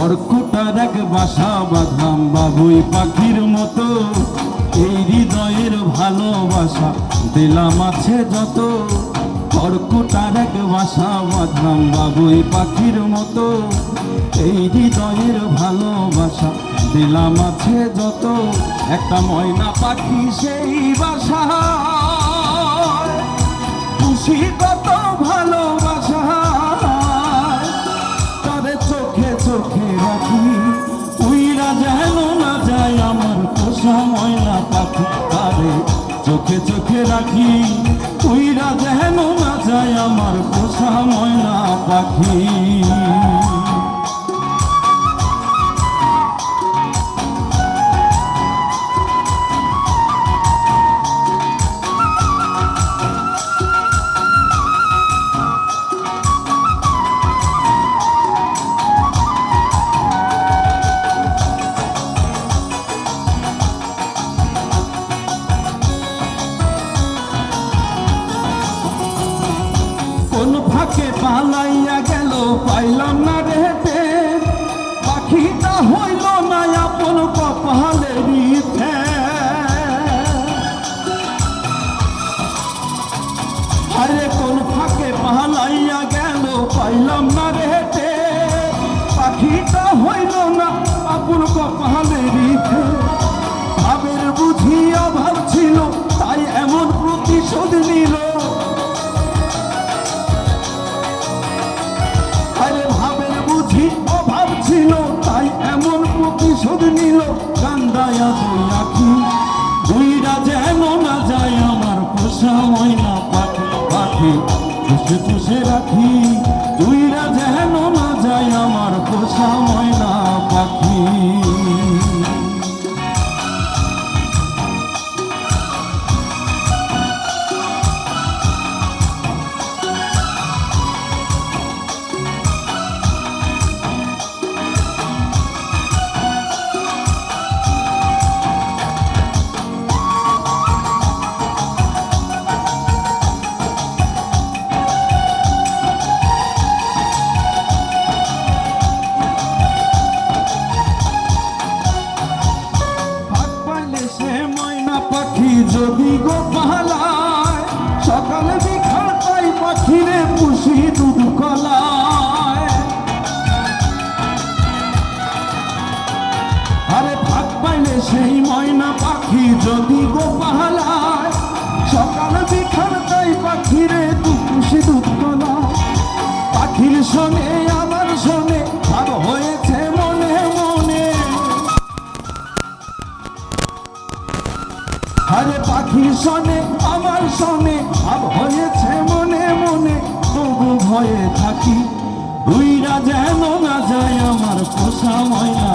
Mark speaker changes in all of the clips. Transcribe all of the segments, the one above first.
Speaker 1: খড়কুটার এক বাসা বাঁধলাম বাবুই পাখির মতো, এই হৃদয়ের ভালোবাসা দিলাম আছে যত। খড়কুটার এক বাসা বাঁধলাম বাবুই পাখির মতো, এই হৃদয়ের ভালোবাসা দিলাম আছে যত। একটা ময়না পাখি সেই বাসা, খুশি কত ভালোবাসা, তবে চোখে চোখে রাখি, উইরা যেন না যায় আমার পোষা ময়না পাখি। তারে চোখে চোখে রাখি, উইরা যেন না যায় আমার পোষা ময়না পাখি। কোন ফাঁকে পালাইয়া গেল পাইলাম না রেটে, পাখিটা হইল না আপন কপালের ইথে। আরে কোন ফাঁকে পালাইয়া গেল পাইলাম না রেটে, পাখিটা হইল না আপন কপালের ইথে। ভাবের বুঝি অভাব ছিল তাই এমন প্রতিশোধ নিল, অভাব ছিল তাই এমন প্রতিশোধ নিল। কান্দায়া দুই আঁখি, দুইরা যেন না যায় আমার পোষা ময়না পাখি। পাখি চুষে চুষে রাখি, দুইরা যেন না যায় আমার পোষা ময়না পাখি। যদি গো পালায় সকালে বিখাল পাই পাখিরে পুষি দুধ কলায়। আরে ভাগ পাইলে সেই ময়না পাখি যদি গো পালায়, সকালে বিখাল পাই পাখিরে পুষি দুধ কলায়। পাখির শোনে আমার শোনে ভাব হয়েছে মনে মনে, আরে পাখি শোনে আমার শোনে ভাব হয়েছে মনে মনে। তবু ভয়ে থাকি, উইরা যেন না যায় আমার পোষা ময়না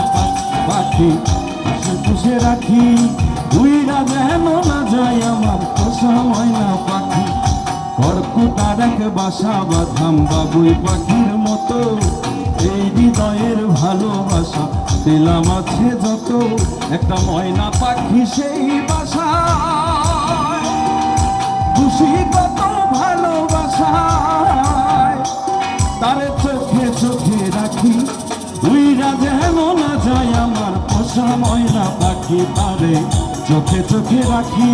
Speaker 1: পাখি। পুষে পুষে রাখি, উইরা যেন না যায় আমার পোষা ময়না পাখি। খড়কুটার এক বাসা বাঁধলাম বাবুই পাখির মতো, এই হৃদয়ের ভালোবাসা দিলাম আছে যত। একটা ময়না পাখি সেই বাসা, খুশি কত ভালোবাসা, তারে চোখে চোখে রাখি, উইরা যেন না যায় আমার পোষা ময়না পাখি। তারে চোখে চোখে রাখি,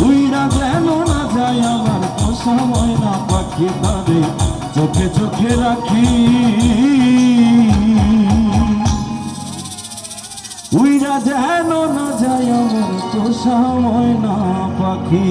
Speaker 1: উইরা যেন না যায় আমার পোষা ময়না পাখি। তারে চোখে চোখে রাখি, উইরা যেন না যায় আমার পোষা ময়না পাখি।